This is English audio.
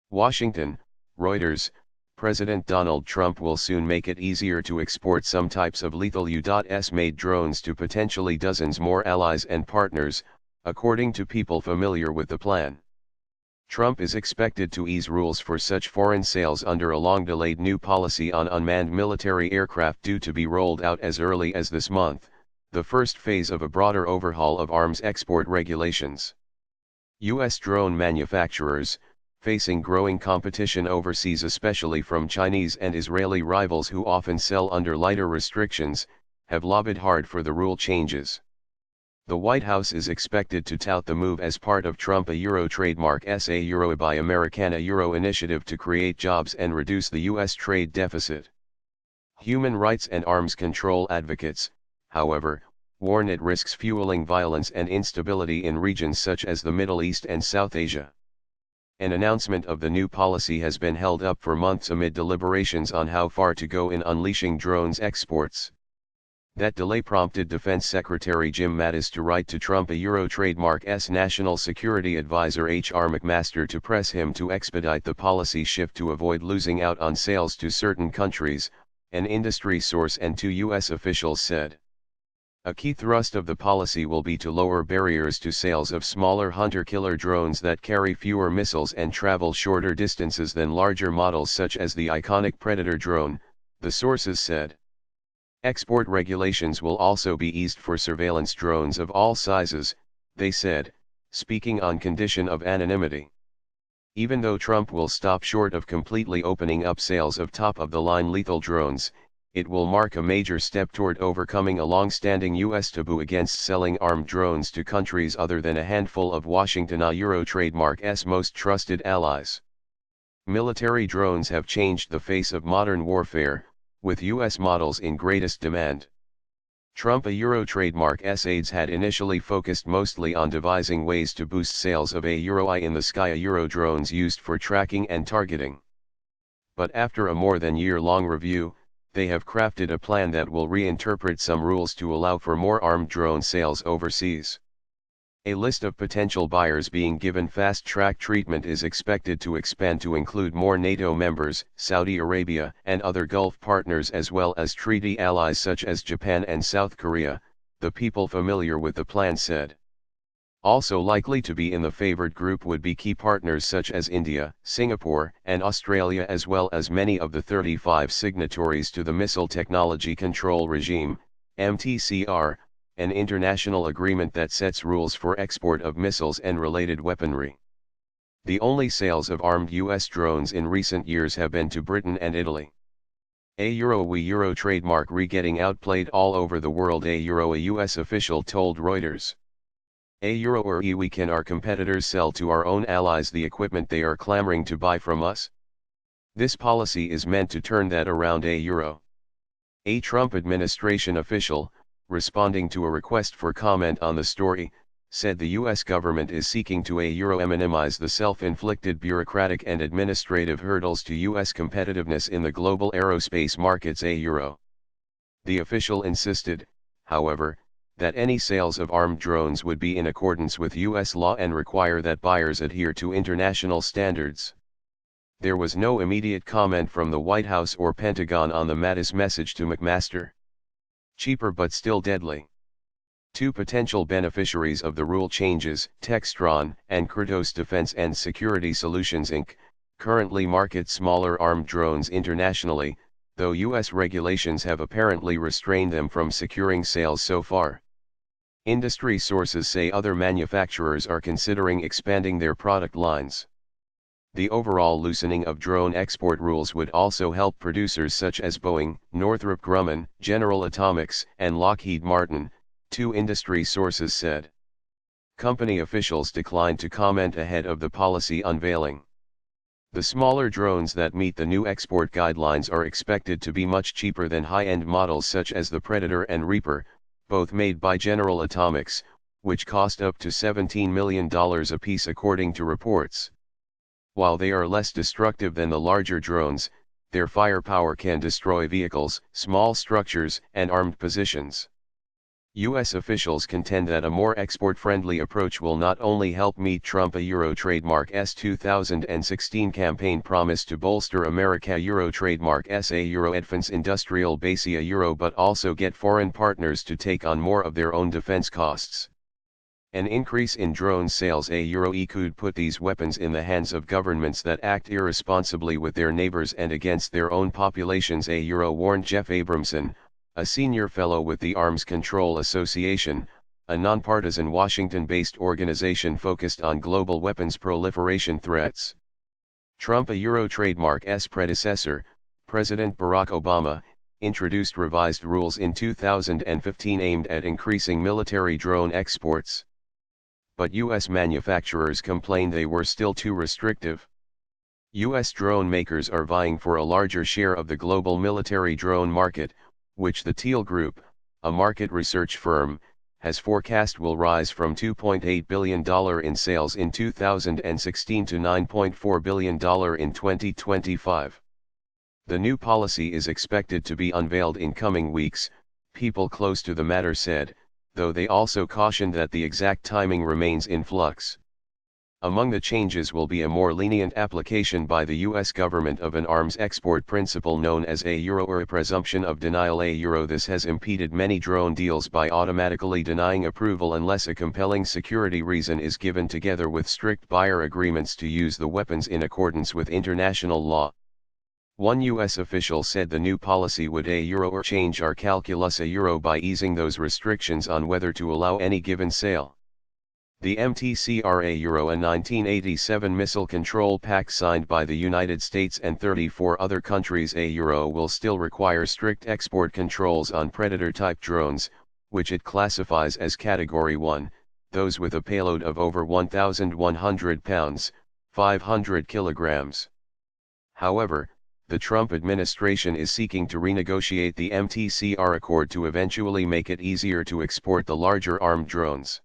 Washington, Reuters, President Donald Trump will soon make it easier to export some types of lethal U.S.-made drones to potentially dozens more allies and partners, according to people familiar with the plan. Trump is expected to ease rules for such foreign sales under a long-delayed new policy on unmanned military aircraft due to be rolled out as early as this month, the first phase of a broader overhaul of arms export regulations. U.S. drone manufacturers, facing growing competition overseas especially from Chinese and Israeli rivals who often sell under lighter restrictions, have lobbied hard for the rule changes. The White House is expected to tout the move as part of Trump a trademark SA Buy Americana initiative to create jobs and reduce the U.S. trade deficit. Human rights and arms control advocates, however, warn it risks fueling violence and instability in regions such as the Middle East and South Asia. An announcement of the new policy has been held up for months amid deliberations on how far to go in unleashing drones exports. That delay prompted Defense Secretary Jim Mattis to write to Trump a trademark's National Security Advisor H.R. McMaster to press him to expedite the policy shift to avoid losing out on sales to certain countries, an industry source and two U.S. officials said. A key thrust of the policy will be to lower barriers to sales of smaller hunter-killer drones that carry fewer missiles and travel shorter distances than larger models such as the iconic Predator drone, the sources said. Export regulations will also be eased for surveillance drones of all sizes, they said, speaking on condition of anonymity. Even though Trump will stop short of completely opening up sales of top-of-the-line lethal drones, it will mark a major step toward overcoming a long-standing U.S. taboo against selling armed drones to countries other than a handful of Washington a trademark's most trusted allies. Military drones have changed the face of modern warfare, with U.S. models in greatest demand. Trump a trademark's aides had initially focused mostly on devising ways to boost sales of eye in the sky drones used for tracking and targeting. But after a more than year-long review, they have crafted a plan that will reinterpret some rules to allow for more armed drone sales overseas. A list of potential buyers being given fast-track treatment is expected to expand to include more NATO members, Saudi Arabia and other Gulf partners as well as treaty allies such as Japan and South Korea, the people familiar with the plan said. Also likely to be in the favored group would be key partners such as India, Singapore, and Australia as well as many of the 35 signatories to the Missile Technology Control Regime, MTCR, an international agreement that sets rules for export of missiles and related weaponry. The only sales of armed U.S. drones in recent years have been to Britain and Italy. We trademark getting outplayed all over the world a U.S. official told Reuters. We can our competitors sell to our own allies the equipment they are clamoring to buy from us? This policy is meant to turn that around A Trump administration official, responding to a request for comment on the story, said the U.S. government is seeking to minimize the self-inflicted bureaucratic and administrative hurdles to U.S. competitiveness in the global aerospace markets The official insisted, however, that any sales of armed drones would be in accordance with U.S. law and require that buyers adhere to international standards. There was no immediate comment from the White House or Pentagon on the Mattis message to McMaster. Cheaper but still deadly. Two potential beneficiaries of the rule changes, Textron and Kratos Defense and Security Solutions Inc., currently market smaller armed drones internationally, though U.S. regulations have apparently restrained them from securing sales so far. Industry sources say other manufacturers are considering expanding their product lines. The overall loosening of drone export rules would also help producers such as Boeing, Northrop Grumman, General Atomics, and Lockheed Martin, two industry sources said. Company officials declined to comment ahead of the policy unveiling. The smaller drones that meet the new export guidelines are expected to be much cheaper than high-end models such as the Predator and Reaper, both made by General Atomics, which cost up to $17 million apiece according to reports. While they are less destructive than the larger drones, their firepower can destroy vehicles, small structures, and armed positions. U.S. officials contend that a more export-friendly approach will not only help meet Trump a Euro trademark's 2016 campaign promise to bolster America Euro trademark's a Euro defense industrial base a Euro but also get foreign partners to take on more of their own defense costs. An increase in drone sales a Euro could put these weapons in the hands of governments that act irresponsibly with their neighbors and against their own populations a Euro warned Jeff Abramson, a senior fellow with the Arms Control Association, a nonpartisan Washington-based organization focused on global weapons proliferation threats. Trump a Euro trademark's predecessor, President Barack Obama, introduced revised rules in 2015 aimed at increasing military drone exports. But U.S. manufacturers complained they were still too restrictive. U.S. drone makers are vying for a larger share of the global military drone market, which the Teal Group, a market research firm, has forecast will rise from $2.8 billion in sales in 2016 to $9.4 billion in 2025. The new policy is expected to be unveiled in coming weeks, people close to the matter said, though they also cautioned that the exact timing remains in flux. Among the changes will be a more lenient application by the U.S. government of an arms export principle known as a Euro or a presumption of denial a Euro. This has impeded many drone deals by automatically denying approval unless a compelling security reason is given together with strict buyer agreements to use the weapons in accordance with international law. One U.S. official said the new policy would a Euro or change our calculus a Euro by easing those restrictions on whether to allow any given sale. The MTCRA Euro, a 1987 missile control pact signed by the United States and 34 other countries a Euro, will still require strict export controls on Predator-type drones, which it classifies as Category 1, those with a payload of over 1,100 pounds, 500 kilograms. However, the Trump administration is seeking to renegotiate the MTCR accord to eventually make it easier to export the larger armed drones.